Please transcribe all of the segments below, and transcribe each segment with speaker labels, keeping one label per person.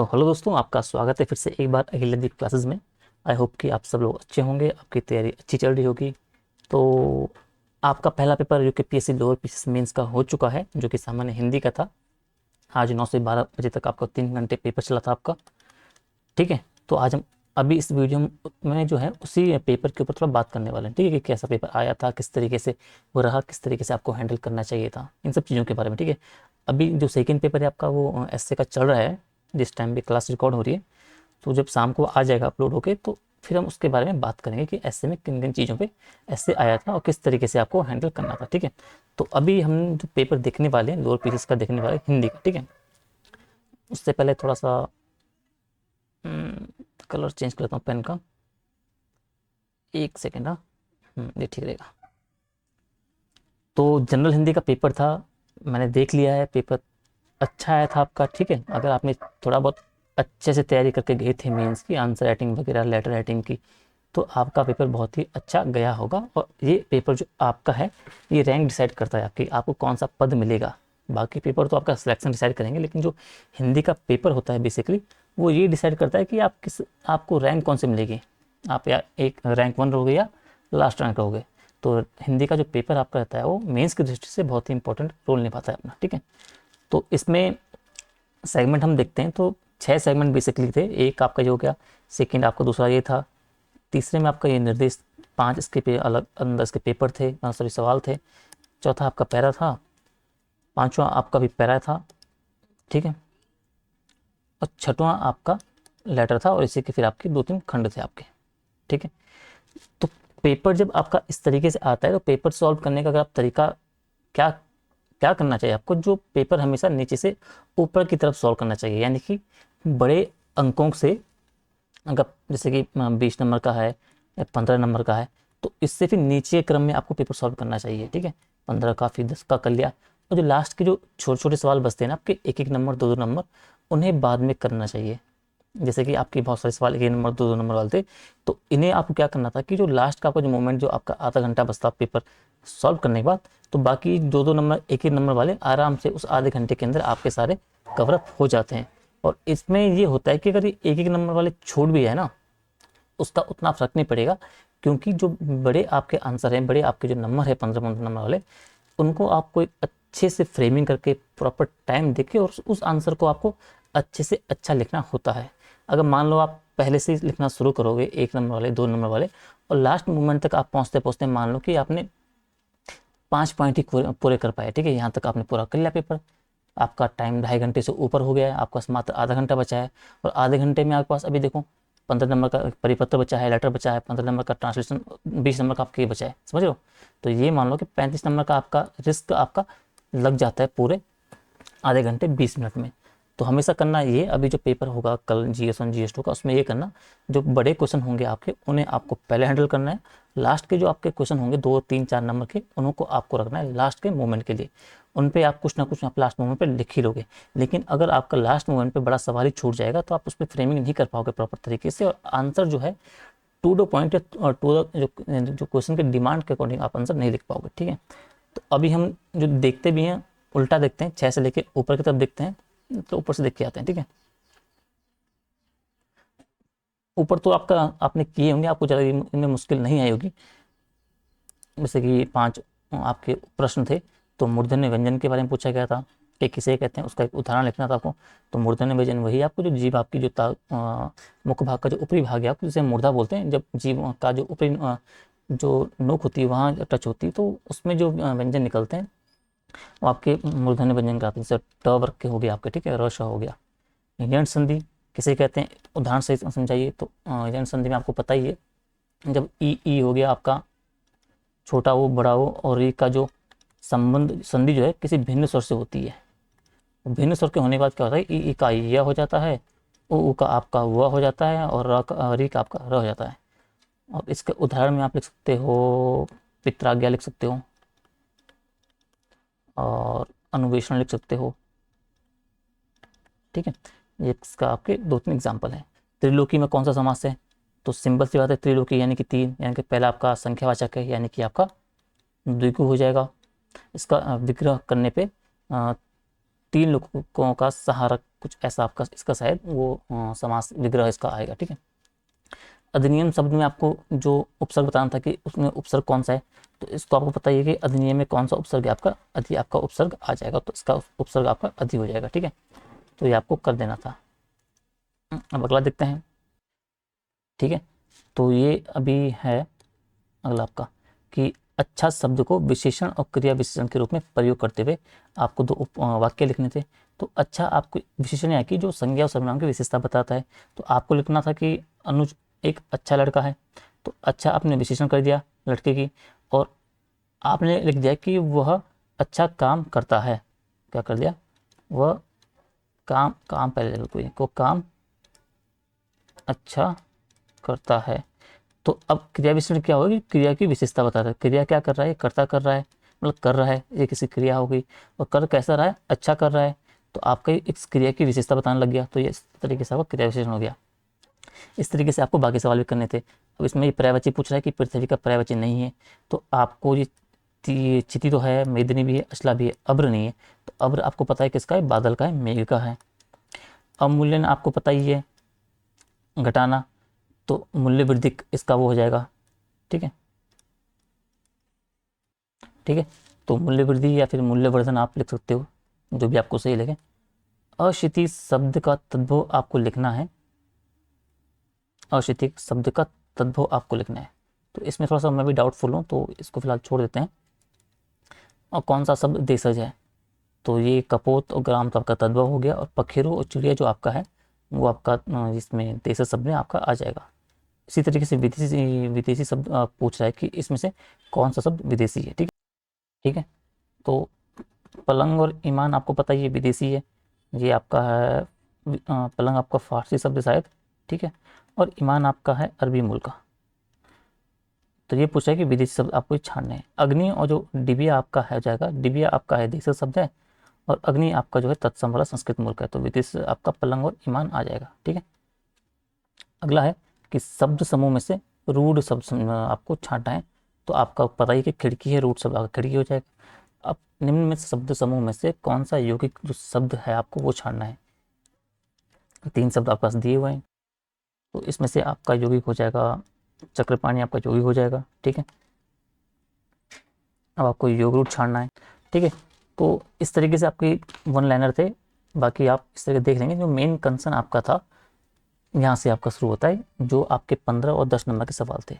Speaker 1: तो हेलो दोस्तों, आपका स्वागत है फिर से एक बार अहिल्यादीप क्लासेस में। आई होप कि आप सब लोग अच्छे होंगे, आपकी तैयारी अच्छी चल रही होगी। तो आपका पहला पेपर जो कि पीएससी लोअर पीसीएस मेंस का हो चुका है, जो कि सामान्य हिंदी का था। आज 9 से 12 बजे तक आपका 3 घंटे पेपर चला था आपका। ठीक है, तो आज हम अभी इस वीडियो में जो है उसी पेपर के ऊपर थोड़ा बात करने वाले हैं। ठीक है, कि कैसा पेपर आया था, किस तरीके से वो रहा, किस तरीके से आपको हैंडल करना चाहिए था, इन सब चीज़ों के बारे में। ठीक है, अभी जो सेकंड पेपर है आपका वो एसए का चल रहा है, जिस टाइम भी क्लास रिकॉर्ड हो रही है। तो जब शाम को आ जाएगा अपलोड होके, तो फिर हम उसके बारे में बात करेंगे कि ऐसे में किन किन चीज़ों पे ऐसे आया था और किस तरीके से आपको हैंडल करना था। ठीक है, तो अभी हम जो पेपर देखने वाले हैं लोअर पीसीएस का देखने वाले हैं, हिंदी का। ठीक है, उससे पहले थोड़ा सा कलर चेंज कर लेता हूँ पेन का। एक सेकेंड। हाँ, ये ठीक रहेगा। तो जनरल हिंदी का पेपर था, मैंने देख लिया है। पेपर अच्छा आया था आपका। ठीक है, अगर आपने थोड़ा बहुत अच्छे से तैयारी करके गए थे मेंस की, आंसर राइटिंग वगैरह, लेटर राइटिंग की, तो आपका पेपर बहुत ही अच्छा गया होगा। और ये पेपर जो आपका है, ये रैंक डिसाइड करता है आपकी, आपको कौन सा पद मिलेगा। बाकी पेपर तो आपका सिलेक्शन डिसाइड करेंगे, लेकिन जो हिंदी का पेपर होता है बेसिकली, वो ये डिसाइड करता है कि आपको रैंक कौन से मिलेगी। आप या एक रैंक 1 रहोगे या लास्ट रैंक रहोगे। तो हिंदी का जो पेपर आपका रहता है वो मेंस की दृष्टि से बहुत ही इंपॉर्टेंट रोल निभाता है अपना। ठीक है, तो इसमें सेगमेंट हम देखते हैं तो 6 सेगमेंट बेसिकली थे। एक आपका जो हो गया, सेकंड आपका दूसरा ये था, तीसरे में आपका ये निर्देश, 5 इसके पे अलग अंदर इसके पेपर थे, सॉरी सवाल थे। चौथा आपका पैरा था, पांचवा आपका भी पैरा था। ठीक है, और छठवां आपका लेटर था, और इसी के फिर आपके 2-3 खंड थे आपके। ठीक है, तो पेपर जब आपका इस तरीके से आता है, तो पेपर सॉल्व करने का अगर आप तरीका क्या क्या करना चाहिए आपको, जो पेपर हमेशा नीचे से ऊपर की तरफ सॉल्व करना चाहिए, यानी कि बड़े अंकों से। अगर जैसे कि 20 नंबर का है या 15 नंबर का है, तो इससे फिर नीचे क्रम में आपको पेपर सॉल्व करना चाहिए। ठीक है, 15 का फिर 10 का कर लिया, और जो लास्ट के जो छोटे छोटे सवाल बचते हैं ना आपके, 1-1 नंबर 2-2 नंबर, उन्हें बाद में करना चाहिए। जैसे कि आपके बहुत सारे सवाल 1 नंबर 2-2 नंबर वाले थे, तो इन्हें आपको क्या करना था कि जो लास्ट का आपका जो मोमेंट, जो आपका आधा घंटा बचता पेपर सॉल्व करने के बाद, तो बाकी 2-2 नंबर 1-1 नंबर वाले आराम से उस आधे घंटे के अंदर आपके सारे कवरअप हो जाते हैं। और इसमें ये होता है कि अगर ये 1-1 नंबर वाले छूट भी है ना, उसका उतना फर्क नहीं पड़ेगा, क्योंकि जो बड़े आपके आंसर हैं, बड़े आपके जो नंबर है 15-15 नंबर वाले, उनको आपको एक अच्छे से फ्रेमिंग करके प्रॉपर टाइम देके और उस आंसर को आपको अच्छे से अच्छा लिखना होता है। अगर मान लो आप पहले से ही लिखना शुरू करोगे 1 नंबर वाले 2 नंबर वाले, और लास्ट मोमेंट तक आप पहुंचते पहुंचते मान लो कि आपने 5 पॉइंट ही पूरे कर पाए। ठीक है, यहाँ तक आपने पूरा कर लिया पेपर, आपका टाइम 2.5 घंटे से ऊपर हो गया है, आपके पास मात्र आधा घंटा बचा है। और आधे घंटे में आपके पास अभी देखो 15 नंबर का परिपत्र बचा है, लेटर बचा है, 15 नंबर का ट्रांसलेशन, 20 नंबर का आपके बचा है, समझ रहे हो। तो ये मान लो कि 35 नंबर का आपका रिस्क आपका लग जाता है पूरे आधे घंटे 20 मिनट में। तो हमेशा करना ये, अभी जो पेपर होगा कल GS1 GS2 का, उसमें ये करना, जो बड़े क्वेश्चन होंगे आपके उन्हें आपको पहले हैंडल करना है। लास्ट के जो आपके क्वेश्चन होंगे 2-3-4 नंबर के, उनको आपको रखना है लास्ट के मोमेंट के लिए। उन पे आप कुछ ना कुछ आप लास्ट मोमेंट पे लिख ही लोगे। लेकिन अगर आपका लास्ट मोमेंट पे बड़ा सवाल ही छूट जाएगा, तो आप उस पर फ्रेमिंग नहीं कर पाओगे प्रॉपर तरीके से, और आंसर जो है टू द पॉइंट और टू द जो क्वेश्चन के डिमांड के अकॉर्डिंग आप आंसर नहीं लिख पाओगे। ठीक है, तो अभी हम जो देखते भी हैं उल्टा देखते हैं, 6 से लेके ऊपर की तरफ देखते हैं, तो ऊपर से देख के आते हैं। ठीक है, ऊपर तो आपका आपने किए होंगे, आपको ज़्यादा इनमें मुश्किल नहीं आई होगी। जैसे कि 5 आपके प्रश्न थे, तो मूर्धन्य व्यंजन के बारे में पूछा गया था कि किसे कहते हैं, उसका एक उदाहरण लिखना था आपको। तो मूर्धन्य व्यंजन वही आपको जो जीभ आपकी जो मुख्य भाग का जो ऊपरी भाग है आपको, जिसे मूर्धा बोलते हैं, जब जीभ का जो ऊपरी जो नोक होती है वहाँ टच होती है, तो उसमें जो व्यंजन निकलते हैं वो आपके मूर्धन्य व्यंजन कहलाते हैं। जैसे ट वर्ग के हो गया आपके, ठीक है, र श हो गया। यण संधि किसे कहते हैं, उदाहरण से समझाइए। तो यण संधि में आपको पता ही है, जब ई हो गया आपका छोटा वो बड़ा वो, और ई का जो संबंध संधि जो है किसी भिन्न स्वर से होती है। भिन्न स्वर के होने के बाद क्या होता है, ई का य हो जाता है, उ का आपका व हो जाता है, और री का आपका र हो जाता है। और इसके उदाहरण में आप लिख सकते हो पित्राज्ञा लिख सकते हो, और अनुवेशण लिख सकते हो। ठीक है, ये इसका आपके 2-3 एग्जाम्पल हैं। त्रिलोकी में कौन सा समास है, तो सिंपल सी बात है, त्रिलोकी यानी कि 3, यानी कि पहला आपका संख्यावाचक है, यानी कि आपका द्विगु हो जाएगा। इसका विग्रह करने पे 3 लोगों का सहारा कुछ ऐसा आपका इसका शायद वो समास विग्रह इसका आएगा, ठीक है। अधिनियम शब्द में आपको जो उपसर्ग बताना था कि उसमें उपसर्ग कौन सा है, तो इसको आपको पता ही है कि अधिनियम में कौन सा उपसर्ग है आपका, अधि आपका उपसर्ग आ जाएगा, तो इसका उपसर्ग आपका अधि हो जाएगा, ठीक है। तो ये आपको कर देना था। अब अगला देखते हैं, ठीक है। तो ये अभी है अगला आपका कि अच्छा शब्द को विशेषण और क्रिया विशेषण के रूप में प्रयोग करते हुए आपको दो वाक्य लिखने थे। तो अच्छा आपको विशेषण है कि जो संज्ञा और सर्वनाम की विशेषता बताता है, तो आपको लिखना था कि अनुज एक अच्छा लड़का है। तो अच्छा आपने विशेषण कर दिया लड़के की, और आपने लिख दिया कि वह अच्छा काम करता है। क्या कर दिया, वह काम, काम पहले लिखो, कोई को काम अच्छा करता है। तो अब क्रिया विशेषण क्या होगी, क्रिया की विशेषता बताता है। क्रिया क्या कर रहा है, कर्ता कर रहा है, मतलब कर रहा है, ये किसी क्रिया हो गई, और कर कैसा रहा है, अच्छा कर रहा है। तो आपका इस क्रिया की विशेषता बताने लग गया, तो ये इस तरीके से आपका क्रिया विशेषण हो गया। इस तरीके से आपको बाकी सवाल भी करने थे। अब इसमें ये पर्यायवाची पूछ रहा है कि पृथ्वी का पर्यायवाची नहीं है, तो आपको ये चिति तो है, मेदिनी भी है, अश्ला भी है, अब्र नहीं है। तो अब्र आपको पता है किसका है, बादल का है, मेघ का है। अवमूल्यन आपको पता ही है, घटाना, तो मूल्य वृद्धि इसका वो हो जाएगा, ठीक है, ठीक है। तो मूल्य वृद्धि या फिर मूल्यवर्धन आप लिख सकते हो, जो भी आपको सही लगे। अशिति शब्द का तद्भव आपको लिखना है, अशिति शब्द का तद्भव आपको लिखना है। तो इसमें थोड़ा सा मैं भी डाउटफुल हूँ, तो इसको फिलहाल छोड़ देते हैं। और कौन सा शब्द देशज है, तो ये कपोत और ग्राम तो आपका तद्भव हो गया, और पखेरु और चिड़िया जो आपका है वो आपका इसमें देशज शब्द में आपका आ जाएगा। इसी तरीके से विदेशी विदेशी शब्द पूछ रहा है कि इसमें से कौन सा शब्द विदेशी है, ठीक है, ठीक है। तो पलंग और ईमान आपको पता ही है विदेशी है, ये आपका है पलंग आपका फारसी शब्द है शायद, ठीक है, और ईमान आपका है अरबी मूल का। तो ये पूछा है कि विदेशी शब्द आपको छानने हैं। अग्नि और जो डिबिया आपका है जाएगा, डिबिया आपका है देशी शब्द है, और अग्नि आपका जो है तत्सम वाला संस्कृत मूल का है, तो विदेश आपका पलंग और ईमान आ जाएगा, ठीक है। अगला है कि शब्द समूह में से रूढ़ शब्द आपको छांटना है। तो आपका पता ही कि खिड़की है, रूढ़ शब्द आपका खिड़की हो जाएगा। अब निम्न में शब्द समूह में से कौन सा यौगिक जो शब्द है आपको वो छानना है। 3 शब्द आपके पास दिए हुए हैं, तो इसमें से आपका यौगिक हो जाएगा चक्रपाणी, आपका यौगिक हो जाएगा, ठीक है। अब आपको योग रूट छानना है, ठीक है। तो इस तरीके से आपकी वन लाइनर थे, बाकी आप इस तरीके देख लेंगे। जो मेन कंसर्न आपका था यहाँ से आपका शुरू होता है, जो आपके 15 और 10 नंबर के सवाल थे,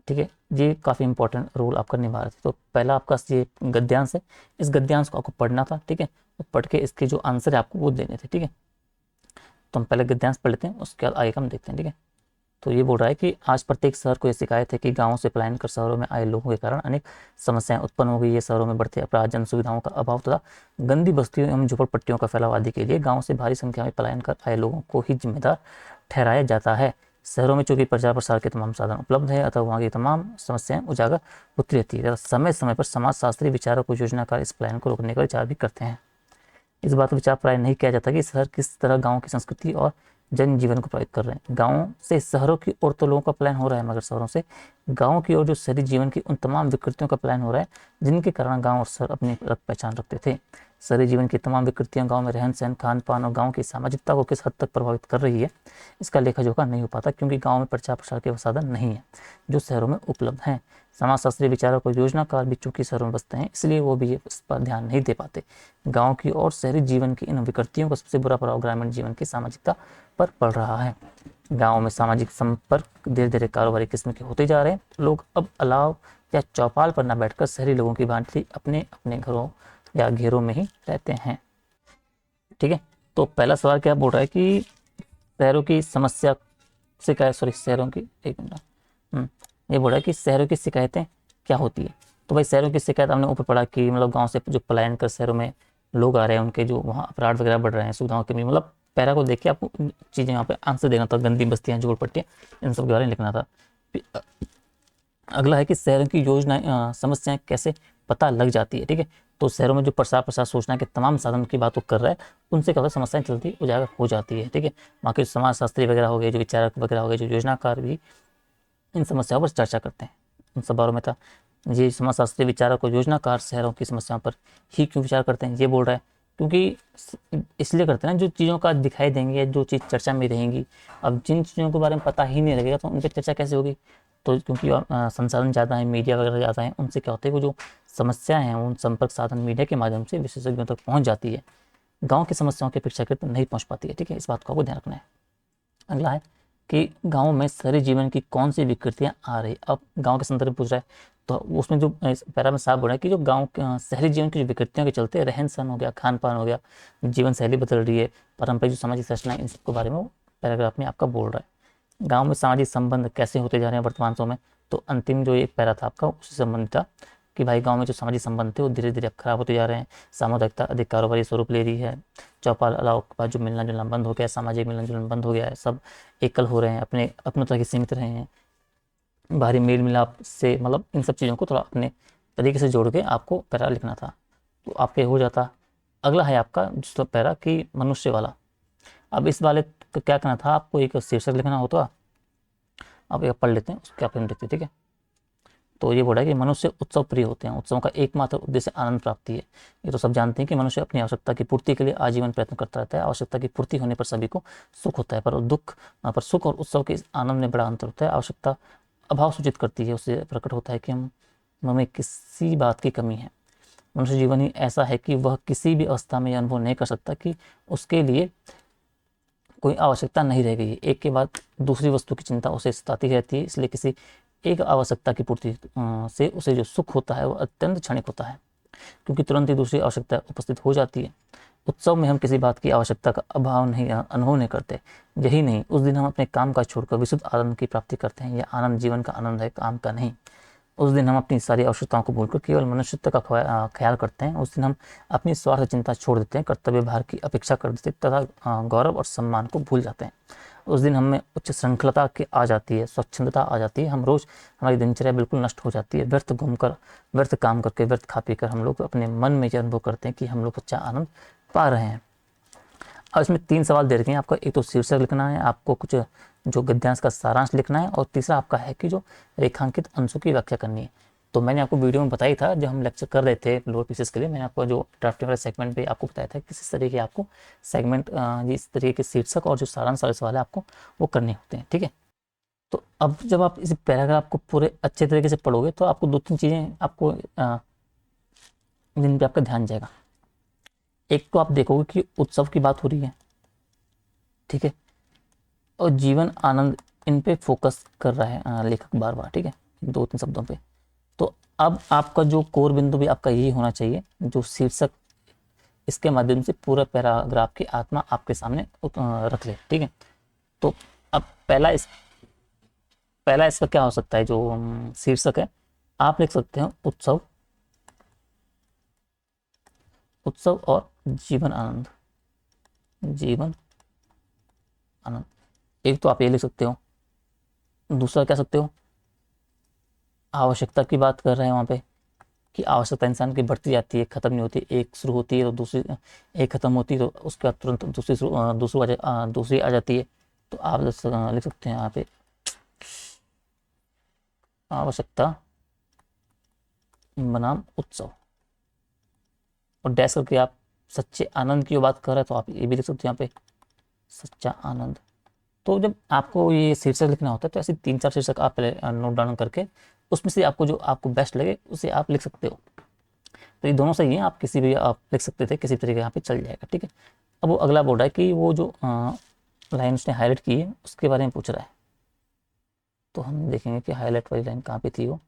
Speaker 1: ठीक है। ये काफ़ी इंपॉर्टेंट रोल आपका निभा रहे थे। तो पहला आपका ये गद्यांश है, इस गद्यांश को आपको पढ़ना था, ठीक है। तो पढ़ के इसके जो आंसर है आपको वो देने थे, ठीक है। तो हम पहले गद्यांश पढ़ लेते हैं, उसके बाद आगे हम देखते हैं, ठीक है। तो ये बोल रहा है कि आज प्रत्येक शहर को यह शिकायत है कि गांवों से पलायन कर शहरों में आए लोगों के कारण अनेक समस्याएं उत्पन्न हो गई है। शहरों में बढ़ते अपराध, जन सुविधाओं का अभाव तथा गंदी बस्तियों एवं झुपड़पट्टियों का फैलाव आदि के लिए गांवों से भारी संख्या में पलायन कर आए लोगों को ही जिम्मेदार ठहराया जाता है। शहरों में चूंकि प्रचार प्रसार के तमाम साधन उपलब्ध है, अतः वहाँ की तमाम समस्याएं उजागर होती रहती है। समय समय पर समाजशास्त्री विचारक और योजनाकार इस पलायन को रोकने का विचार भी करते हैं। इस बात पर विचार प्राय नहीं किया जाता कि शहर किस तरह गांव की संस्कृति और जनजीवन को प्रभावित कर रहे हैं। गांवों से शहरों की ओर तो लोगों का पलायन हो रहा है, मगर शहरों से गांवों की ओर जो शहरी जीवन की उन तमाम विकृतियों का पलायन हो रहा है जिनके कारण गांव और शहर अपनी अलग पहचान रखते थे। शहरी जीवन की तमाम विकृतियां गांव में रहन सहन, खान पान और गांव की सामाजिकता को किस हद तक प्रभावित कर रही है, इसका लेखा जोखा नहीं हो पाता, क्योंकि गांव में प्रचार प्रसार के साधन नहीं है जो शहरों में उपलब्ध हैं। समाजशास्त्री विचारक और योजनाकार भी चूंकि शहरों में बसते हैं, इसलिए वो भी इस पर ध्यान नहीं दे पाते। गांव की और शहरी जीवन की इन विकृतियों का सबसे बुरा प्रभाव ग्रामीण जीवन की सामाजिकता पर पड़ रहा है। गांव में सामाजिक संपर्क धीरे धीरे कारोबारी किस्म के होते जा रहे हैं। लोग अब अलाव या चौपाल पर न बैठकर शहरी लोगों की भांति अपने अपने घरों या घेरों में ही रहते हैं, ठीक है। तो पहला सवाल क्या बोल रहा है कि शहरों की समस्या शिकायत, सॉरी शहरों की, एक मिनट, ये बोल रहा है कि शहरों की शिकायतें क्या होती है। तो भाई शहरों की शिकायत हमने ऊपर पढ़ा कि मतलब गांव से जो पलायन कर शहरों में लोग आ रहे हैं, उनके जो वहाँ अपराध वगैरह बढ़ रहे हैं, सुविधाओं की कमी, मतलब पैरा को देख के आपको चीज़ें यहाँ पे आंसर देना था। गंदी बस्तियाँ, झोपड़पट्टियाँ, इन सब के बारे में लिखना था। अगला है कि शहरों की योजना समस्याएं कैसे पता लग जाती है, ठीक है। तो शहरों में जो प्रसार सूचना के तमाम साधन की बात वो कर रहा है, उनसे क्या होता है, समस्याएं जल्दी उजागर हो जाती है, ठीक है। बाकी समाजशास्त्री वगैरह हो गए, जो विचारक वगैरह हो गए, जो योजनाकार भी इन समस्याओं पर चर्चा करते हैं। उन सब बारों में था ये समाजशास्त्री विचारक और योजनाकार शहरों की समस्याओं पर ही क्यों विचार करते हैं, ये बोल रहा है। क्योंकि इसलिए करते हैं ना, जो चीज़ों का दिखाई देंगे या जो चीज़ चर्चा में रहेंगी, अब जिन चीज़ों के बारे में पता ही नहीं लगेगा तो उन पर चर्चा कैसे होगी। तो क्योंकि संसाधन ज़्यादा है, मीडिया वगैरह ज़्यादा है, उनसे क्या होता है वो जो समस्याएं हैं उन संपर्क साधन मीडिया के माध्यम से विशेषज्ञों तक पहुँच जाती है, गाँव की समस्याओं की अपेक्षाकृत नहीं पहुँच पाती है। ठीक है, इस बात को आपको ध्यान रखना है। अगला है कि गाँव में शहरी जीवन की कौन सी विकृतियाँ आ रही। अब गाँव के संदर्भ में पूछ रहा है, तो उसमें जो इस पैरा में साफ बोला है कि जो गाँव शहरी जीवन की जो विकृतियों के चलते रहन सहन हो गया, खान पान हो गया, जीवन शैली बदल रही है, पारंपरिक जो सामाजिक संरचना है, इन सबके बारे में वो पैराग्राफ में आपका बोल रहा है। गाँव में सामाजिक संबंध कैसे होते जा रहे हैं वर्तमान समय में, तो अंतिम जो एक पैरा था आपका उससे संबंधित था कि भाई गांव में जो सामाजिक संबंध थे वो धीरे धीरे अब खराब होते जा रहे हैं, सामुदायिकता अधिक कारोबारी स्वरूप ले रही है, चौपाल अलाव के बाद जो मिलना जुलना बंद हो गया है, सामाजिक मिलना जुलना बंद हो गया है, सब एकल हो रहे हैं, अपने अपनों तक ही सीमित रहे हैं, बाहरी मेल मिलाप से, मतलब इन सब चीज़ों को थोड़ा अपने तरीके से जोड़ के आपको पैरा लिखना था, तो आपके हो जाता। अगला है आपका दूसरा पैरा कि मनुष्य वाला। अब इस वाले का क्या करना था, आपको एक शीर्षक लिखना होता। अब एक पढ़ लेते हैं, उसके आप लिखते हैं, ठीक है। तो ये बोला है कि मनुष्य उत्सव प्रिय होते हैं, उत्सवों का एकमात्र उद्देश्य आनंद प्राप्ति है। ये तो सब जानते हैं कि मनुष्य अपनी आवश्यकता की पूर्ति के लिए आजीवन प्रयत्न करता रहता है, आवश्यकता की पूर्ति होने पर सभी को सुख होता है, पर सुख और उत्सव के इस आनंद में बड़ा अंतर होता है। आवश्यकता अभाव सूचित करती है, उससे प्रकट होता है कि हमें किसी बात की कमी है। मनुष्य जीवन ही ऐसा है कि वह किसी भी अवस्था में यह अनुभव नहीं कर सकता कि उसके लिए कोई आवश्यकता नहीं रह गई है। एक के बाद दूसरी वस्तु की चिंता उसे सताती रहती है, इसलिए किसी एक आवश्यकता की पूर्ति से उसे जो सुख होता है वो अत्यंत क्षणिक होता है, क्योंकि तुरंत ही दूसरी आवश्यकता उपस्थित हो जाती है। उत्सव में हम किसी बात की आवश्यकता का अभाव नहीं अनुभव नहीं करते। यही नहीं, उस दिन हम अपने काम का छोड़कर विशुद्ध आनंद की प्राप्ति करते हैं। यह आनंद जीवन का आनंद है, काम का नहीं। उस दिन हम अपनी सारी आवश्यकताओं को भूलकर केवल मनुष्यत्व का ख्याल करते हैं। उस दिन हम अपनी स्वार्थ चिंता छोड़ देते हैं, कर्तव्य भार की अपेक्षा कर देते तथा गौरव और सम्मान को भूल जाते हैं। उस दिन हमें उच्च श्रृंखलता की आ जाती है, स्वच्छंदता आ जाती है। हम रोज हमारी दिनचर्या बिल्कुल नष्ट हो जाती है। व्यर्थ घूमकर, व्यर्थ काम करके, व्यर्थ खा पी कर हम लोग अपने मन में यह अनुभव करते हैं कि हम लोग अच्छा आनंद पा रहे हैं। अब इसमें 3 सवाल दे रखे हैं आपको। एक तो शीर्षक लिखना है, आपको कुछ जो गद्यांश का सारांश लिखना है, और तीसरा आपका है कि जो रेखांकित अंशों की व्याख्या करनी है। तो मैंने आपको वीडियो में बताया था, जब हम लेक्चर कर रहे थे लोअर पीसेस के लिए, मैंने आपको जो ड्राफ्टिंग वाले सेगमेंट पे आपको बताया था किस तरीके आपको सेगमेंट, इस तरीके के शीर्षक और जो सारांश वाले सवाल है आपको वो करने होते हैं, ठीक है। तो अब जब आप इस पैराग्राफ को पूरे अच्छे तरीके से पढ़ोगे तो आपको 2-3 चीज़ें आपको जिन पे आपका ध्यान जाएगा। एक तो आप देखोगे कि उत्सव की बात हो रही है, ठीक है, और जीवन आनंद, इन पे फोकस कर रहा है लेखक बार बार, ठीक है, 2-3 शब्दों पे। तो अब आपका जो कोर बिंदु भी आपका यही होना चाहिए, जो शीर्षक इसके माध्यम से पूरा पैराग्राफ की आत्मा आपके सामने रख ले, ठीक है। तो अब पहला इसका क्या हो सकता है, जो शीर्षक है, आप लिख सकते हैं उत्सव, उत्सव और जीवन आनंद, जीवन आनंद। एक तो आप ये लिख सकते हो। दूसरा क्या सकते हो, आवश्यकता की बात कर रहे हैं वहाँ पे कि आवश्यकता इंसान की बढ़ती जाती है, खत्म नहीं होती। एक शुरू होती है तो दूसरी, एक खत्म होती है तो उसके बाद तुरंत दूसरी आ जाती है। तो आप लिख सकते हैं यहाँ पे आवश्यकता बनाम उत्सव, और डैश करके आप सच्चे आनंद की बात कर रहे हैं तो आप ये भी लिख सकते हैं यहाँ पे सच्चा आनंद। तो जब आपको ये शीर्षक लिखना होता है तो ऐसे 3-4 शीर्षक आप पहले नोट डाउन करके उसमें से आपको जो आपको बेस्ट लगे उसे आप लिख सकते हो। तो ये दोनों सही हैं, आप किसी भी आप लिख सकते थे, किसी तरीके यहाँ पे चल जाएगा, ठीक है। अब वो अगला बोल रहा है कि वो जो लाइन उसने हाईलाइट की है उसके बारे में पूछ रहा है। तो हम देखेंगे कि हाईलाइट वाली लाइन कहाँ पे थी वो।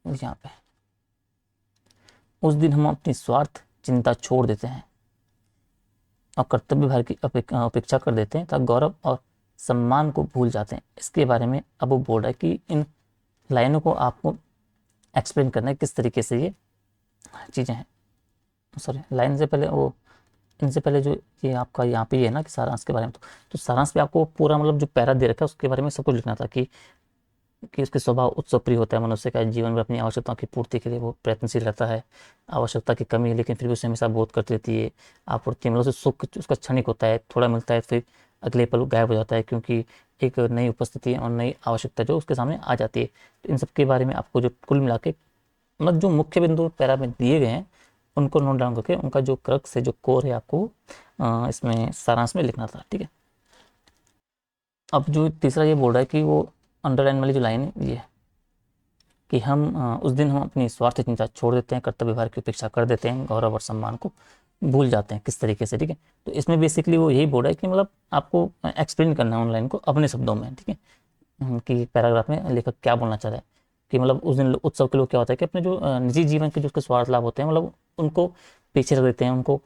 Speaker 1: यहाँ पे, उस दिन हम अपनी स्वार्थ चिंता छोड़ देते हैं और कर्तव्य भार की अपेक्षा कर देते हैं तथा गौरव और सम्मान को भूल जाते हैं। इसके बारे में अब वो बोल रहा है कि इन लाइनों को आपको एक्सप्लेन करना है किस तरीके से ये चीज़ें हैं। सॉरी, लाइन से पहले वो, इनसे पहले जो ये आपका यहाँ पे ये है ना कि सारांश के बारे में, तो सारांश पे आपको पूरा मतलब जो पैरा दे रखा है उसके बारे में सब कुछ लिखना था कि उसके स्वभाव उत्सव प्रिय होता है, मनुष्य का जीवन में अपनी आवश्यकताओं की पूर्ति के लिए वो प्रयत्नशील रहता है। आवश्यकता की कमी है लेकिन फिर भी उसे हमेशा बोध करती रहती है। आपूर्ति मतलब उसे सुख उसका क्षणिक होता है, थोड़ा मिलता है फिर अगले पल गायब हो जाता है, क्योंकि एक नई उपस्थिति और नई आवश्यकता जो उसके सामने आ जाती है। तो इन सब के बारे में आपको जो कुल मिला के मतलब जो मुख्य बिंदु पैरा में दिए गए हैं उनको नोट डाउन करके उनका जो क्रक्स है, जो कोर है, आपको इसमें सारांश में लिखना था। ठीक है। अब जो तीसरा ये बोल रहा है कि वो अंडरलाइन वाली जो लाइन है ये, कि उस दिन हम अपनी स्वार्थ चिंता छोड़ देते हैं, कर्तव्य भार की उपेक्षा कर देते हैं, गौरव और सम्मान को भूल जाते हैं। किस तरीके से? ठीक है। तो इसमें बेसिकली वो यही बोल रहा है कि मतलब आपको एक्सप्लेन करना है ऑनलाइन को अपने शब्दों में। ठीक है। कि पैराग्राफ में लेखक क्या बोलना चाह रहा है, कि मतलब उस दिन उत्सव के लोग क्या होता है कि अपने जो निजी जीवन के जो उसके स्वार्थ लाभ होते हैं मतलब उनको पीछे रख देते हैं, उनको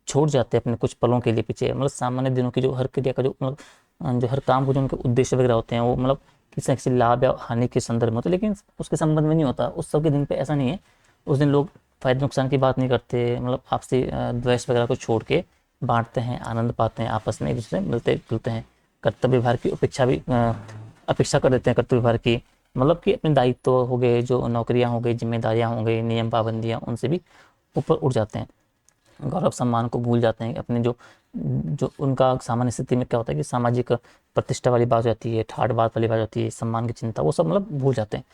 Speaker 1: छोड़ जाते हैं अपने कुछ पलों के लिए पीछे। मतलब सामान्य दिनों की जो हर क्रिया का जो मतलब जो हर काम को जो उनके उद्देश्य वगैरह होते हैं वो मतलब किसी न किसी लाभ या हानि के संदर्भ में होते हैं, लेकिन उसके संबंध में नहीं होता। उत्सव के दिन पे ऐसा नहीं है। उस दिन लोग फायदे नुकसान की बात नहीं करते, मतलब आपसी द्वेष वगैरह को छोड़ के बांटते हैं, आनंद पाते हैं, आपस में एक दूसरे से मिलते जुलते हैं। कर्तव्य भार की उपेक्षा भी अपेक्षा कर देते हैं, कर्तव्य भार की मतलब कि अपने दायित्व हो गए, जो नौकरियां हो गई, जिम्मेदारियां हो गई, नियम पाबंदियां, उनसे भी ऊपर उठ जाते हैं। गौरव सम्मान को भूल जाते हैं, अपने जो जो उनका सामान्य स्थिति में क्या होता है कि सामाजिक प्रतिष्ठा वाली बात हो जाती है, ठाट बात वाली बात होती है, सम्मान की चिंता, वो सब मतलब भूल जाते हैं।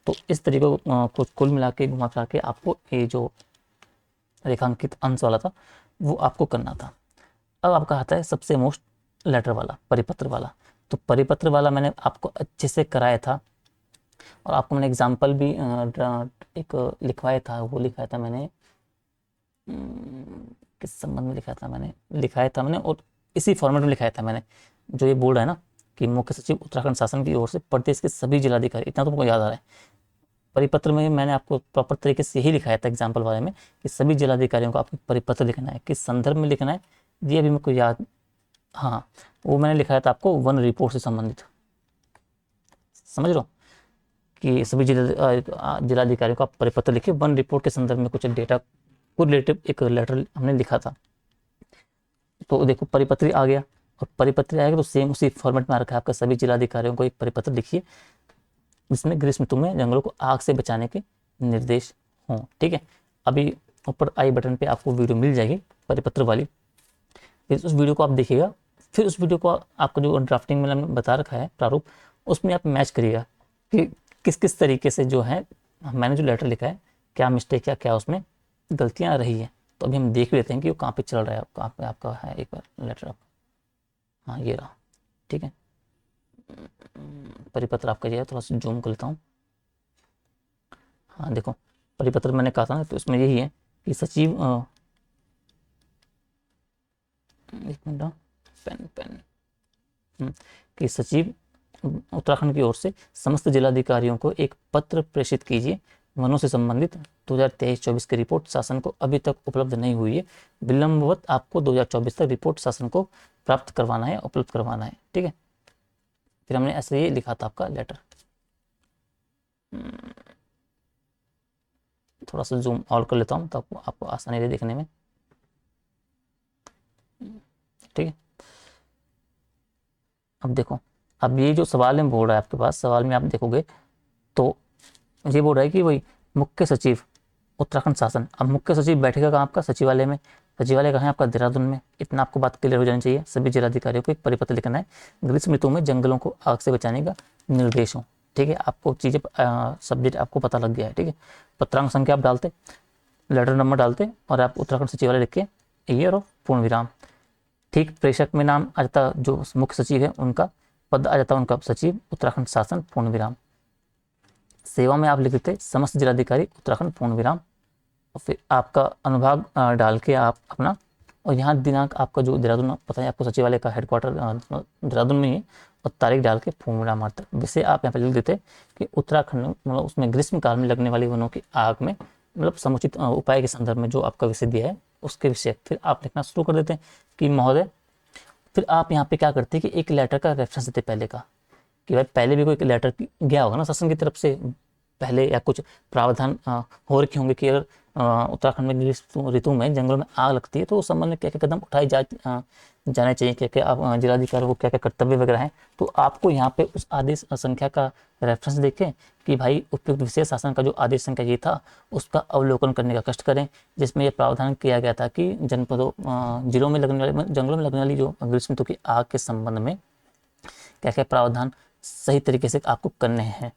Speaker 1: तो इस तरीके को कुछ कुल मिला के घुमा फिरा के आपको ये जो रेखांकित अंश वाला था वो आपको करना था। अब आपका आता है सबसे मोस्ट लेटर वाला, परिपत्र वाला। तो परिपत्र वाला मैंने आपको अच्छे से कराया था और आपको मैंने एग्जाम्पल भी एक लिखवाया था। वो लिखाया था मैंने किस संबंध में लिखाया था मैंने और इसी फॉर्मेट में लिखाया था मैंने। जो ये बोल रहा है ना कि मुख्य सचिव उत्तराखंड शासन की ओर से प्रदेश के सभी जिलाधिकारी, इतना तो मुझको याद आ रहा है। परिपत्र में मैंने आपको प्रॉपर तरीके से यही लिखाया था एग्जाम्पल वाले में, कि सभी जिलाधिकारियों को आपको परिपत्र लिखना है, किस संदर्भ में लिखना है ये अभी मुझको याद। हाँ, वो मैंने लिखाया था आपको वन रिपोर्ट से संबंधित। समझ लो कि सभी जिलाधिकारियों को आप परिपत्र लिखिए, वन रिपोर्ट के संदर्भ में कुछ डेटा को रिलेटिव एक लेटर हमने लिखा था। तो देखो परिपत्र आ गया, और परिपत्र आएगा तो सेम उसी फॉर्मेट में आ रखा है आपका, सभी जिलाधिकारियों को एक परिपत्र लिखिए जिसमें ग्रीष्म ऋतु में जंगलों को आग से बचाने के निर्देश हों। ठीक है। अभी ऊपर आई बटन पे आपको वीडियो मिल जाएगी परिपत्र वाली, फिर उस वीडियो को आप देखिएगा। फिर उस वीडियो को आपको जो ड्राफ्टिंग में हमने बता रखा है प्रारूप, उसमें आप मैच करिएगा कि किस किस तरीके से जो है मैंने जो लेटर लिखा है, क्या मिस्टेक या क्या उसमें गलतियाँ रही है। तो अभी हम देख लेते हैं कि वो कहाँ पे चल रहा है, कहाँ पे आपका है एक बार लेटर आपका। हाँ, ये रहा। ठीक है। परिपत्र आपका ये है, थोड़ा सा जूम कर लेता हूँ। हाँ देखो, परिपत्र मैंने कहा था ना, तो इसमें यही है कि सचिव एक मिनट, पेन पेन कि सचिव उत्तराखंड की ओर से समस्त जिलाधिकारियों को एक पत्र प्रेषित कीजिए। वनों से संबंधित 2023-24 की रिपोर्ट शासन को अभी तक उपलब्ध नहीं हुई है। विलंबवत आपको 2024 तक रिपोर्ट शासन को प्राप्त करवाना है, उपलब्ध करवाना है। ठीक है। फिर हमने ऐसे ही लिखा था आपका लेटर। थोड़ा सा जूम ऑल कर लेता हूँ तो आपको आसानी रहे देखने में। ठीक है। अब देखो, अब ये जो सवाल में बोल रहा है आपके पास, सवाल में आप देखोगे तो ये बोल रहा है कि वही मुख्य सचिव उत्तराखंड शासन। अब मुख्य सचिव बैठेगा कहाँ? आपका सचिवालय में। सचिवालय कहाँ है आपका? देहरादून में। इतना आपको बात क्लियर हो जानी चाहिए। सभी जिलाधिकारियों को एक परिपत्र लिखना है, ग्रीष्म ऋतु में जंगलों को आग से बचाने का निर्देश हो। ठीक है। आपको चीज़ें सब्जेक्ट आपको पता लग गया है। ठीक है। पत्रांक संख्या आप डालते, लेटर नंबर डालते और आप उत्तराखंड सचिवालय लिख के ईयर और पूर्ण विराम। ठीक। प्रेषक में नाम आ जाता, जो मुख्य सचिव है उनका पद आ जाता, उनका सचिव उत्तराखंड शासन पूर्ण विराम। सेवा में आप लिख देते समस्त जिलाधिकारी उत्तराखंड पूर्ण विराम, और फिर आपका अनुभाग डाल के आप अपना, और यहाँ दिनांक आपका जो देहरादून पता है आपको, सचिवालय का हेडक्वार्टर देहरादून में ही है, और तारीख डाल के पूर्ण विराम मारता। वैसे आप यहाँ पे लिख देते कि उत्तराखंड मतलब उसमें ग्रीष्म काल में लगने वाली वनों की आग में मतलब समुचित उपाय के संदर्भ में जो आपका विषय दिया है उसके विषय फिर आप लिखना शुरू कर देते हैं कि महोदय। फिर आप यहाँ पे क्या करते हैं कि एक लेटर का रेफरेंस देते पहले का, कि भाई पहले भी कोई लेटर गया होगा ना शासन की तरफ से पहले, या कुछ प्रावधान हो रखे होंगे कि अगर उत्तराखंड में ग्रीष्म ऋतु में जंगलों में आग लगती है, तो उस संबंध में क्या क्या कदम उठाए जाने चाहिए, क्या क्या आप जिलाधिकारी को क्या क्या कर्तव्य वगैरह हैं, तो आपको यहाँ पे उस आदेश संख्या का रेफरेंस देखें कि भाई उपयुक्त विशेष शासन का जो आदेश संख्या ये था उसका अवलोकन करने का कष्ट करें, जिसमें यह प्रावधान किया गया था कि जनपदों जिलों में लगने वाली जंगलों में लगने वाली जो ग्रीष्म ऋतु की आग के संबंध में क्या क्या प्रावधान सही तरीके से आपको करने हैं।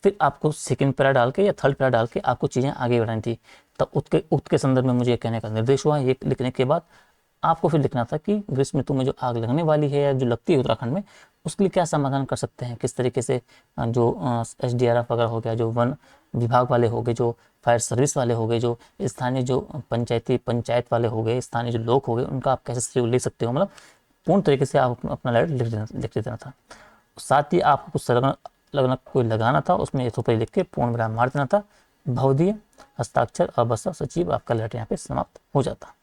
Speaker 1: फिर आपको सेकंड पैरा डाल के या थर्ड पैरा डाल के आपको चीज़ें आगे बढ़ानी थी। तब उसके संदर्भ में मुझे कहने का निर्देश हुआ। ये लिखने के बाद आपको फिर लिखना था कि ग्रीष्म ऋतु में जो आग लगने वाली है या जो लगती है उत्तराखंड में, उसके लिए क्या समाधान कर सकते हैं, किस तरीके से जो SDRF वगैरह हो गया, जो वन विभाग वाले हो गए, जो फायर सर्विस वाले हो गए, जो स्थानीय जो पंचायत वाले हो गए, स्थानीय जो लोग हो गए, उनका आप कैसे सहयोग ले सकते हो, मतलब पूर्ण तरीके से आप अपना लेटर लिख देना था। साथ ही आपको कुछ कोई लगाना था, उसमें यथोपरि लिख के पूर्ण विराम मार देना था। भवदीय हस्ताक्षर अबसा सचिव, आपका लेटर यहाँ पे समाप्त हो जाता।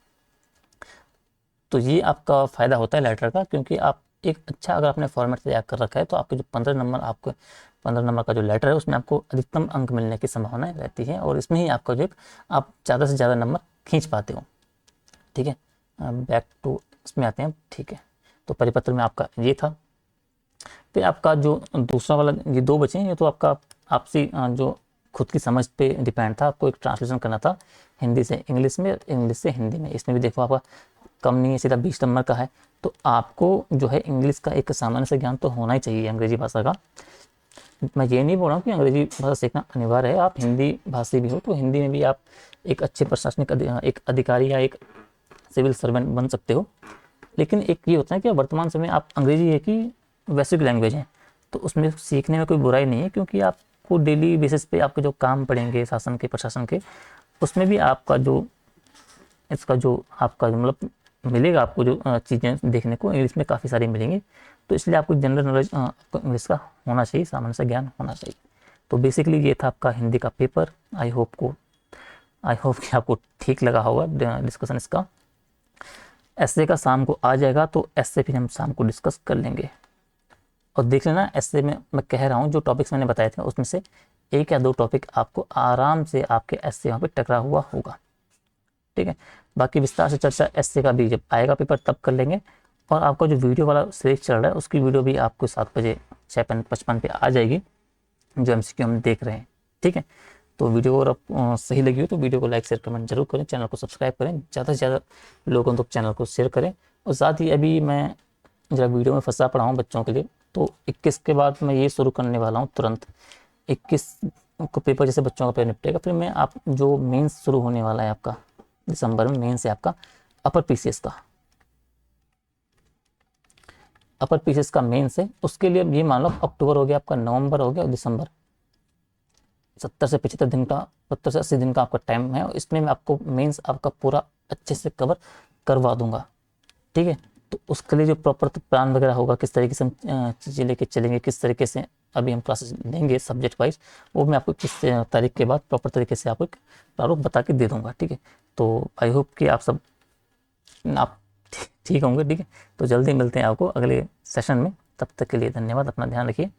Speaker 1: तो ये आपका फ़ायदा होता है लेटर का, क्योंकि आप एक अच्छा अगर आपने फॉर्मेट तैयार कर रखा है तो आपके जो 15 नंबर का जो लेटर है उसमें आपको अधिकतम अंक मिलने की संभावना रहती है, और इसमें ही आपका जो आप ज़्यादा से ज़्यादा नंबर खींच पाते हो। ठीक है, बैक टू इसमें आते हैं। ठीक है, तो परिपत्र में आपका ये था। फिर आपका जो दूसरा वाला ये 2 बचे हैं, ये तो आपका आपसी जो खुद की समझ पे डिपेंड था। आपको एक ट्रांसलेशन करना था हिंदी से इंग्लिश में, इंग्लिश से हिंदी में। इसमें भी देखो आपका कम नहीं है, सीधा 20 नंबर का है। तो आपको जो है इंग्लिश का एक सामान्य से ज्ञान तो होना ही चाहिए अंग्रेजी भाषा का। मैं ये नहीं बोल रहा हूँ कि अंग्रेजी भाषा सीखना अनिवार्य है, आप हिंदी भाषी भी हो तो हिंदी में भी आप एक अच्छे प्रशासनिक एक अधिकारी या एक सिविल सर्वेंट बन सकते हो। लेकिन एक ये होता है कि वर्तमान समय आप अंग्रेजी एक ही वैश्विक लैंग्वेज है, तो उसमें सीखने में कोई बुराई नहीं है, क्योंकि आपको डेली बेसिस पे आपके जो काम पड़ेंगे शासन के प्रशासन के, उसमें भी आपका जो इसका जो आपका मतलब मिलेगा, आपको जो चीज़ें देखने को इंग्लिश में काफ़ी सारी मिलेंगी। तो इसलिए आपको जनरल नॉलेज आपको इंग्लिश का होना चाहिए, सामान्य से ज्ञान होना चाहिए। तो बेसिकली ये था आपका हिंदी का पेपर। आई होप कि आपको ठीक लगा होगा डिस्कशन इसका। ऐसे का शाम को आ जाएगा, तो ऐसे फिर हम शाम को डिस्कस कर लेंगे। और देख लेना ऐसे में मैं कह रहा हूँ जो टॉपिक्स मैंने बताए थे उसमें से 1 या 2 टॉपिक आपको आराम से आपके ऐसे वहाँ पे टकरा हुआ होगा। ठीक है, बाकी विस्तार से चर्चा ऐसे का भी जब आएगा पेपर तब कर लेंगे। और आपका जो वीडियो वाला सीरीज चल रहा है उसकी वीडियो भी आपको 7 बजे 6:55 पे आ जाएगी, जो MCQ हम देख रहे हैं। ठीक है, तो वीडियो अगर आप सही लगी हो तो वीडियो को लाइक शेयर कमेंट जरूर करें, चैनल को सब्सक्राइब करें, ज़्यादा से ज़्यादा लोगों तक चैनल को शेयर करें। और साथ ही अभी मैं जरा वीडियो में फंसा पड़ा हूँ बच्चों के लिए, तो 21 के बाद मैं ये शुरू करने वाला हूँ तुरंत। 21 को पेपर जैसे बच्चों का पेपर निपटेगा, फिर मैं आप जो मेंस शुरू होने वाला है आपका दिसंबर में, मेंस है आपका अपर पीसीएस का मेंस है। उसके लिए ये मान लो अक्टूबर हो गया आपका, नवंबर हो गया और दिसंबर, 70 से 75 दिन का, 70 से 80 दिन का आपका टाइम है। और इसमें मैं आपको मेंस आपका पूरा अच्छे से कवर करवा दूंगा। ठीक है, तो उसके लिए जो प्रॉपर प्लान वगैरह होगा, किस तरीके से हम चीज़ें लेके चलेंगे, किस तरीके से अभी हम क्लासेस लेंगे सब्जेक्ट वाइज, वो मैं आपको किस तारीख के बाद प्रॉपर तरीके से आपको एक प्रारूप बता के दे दूंगा। ठीक है, तो आई होप कि आप ठीक होंगे। ठीक है, तो जल्दी मिलते हैं आपको अगले सेशन में। तब तक के लिए धन्यवाद, अपना ध्यान रखिए।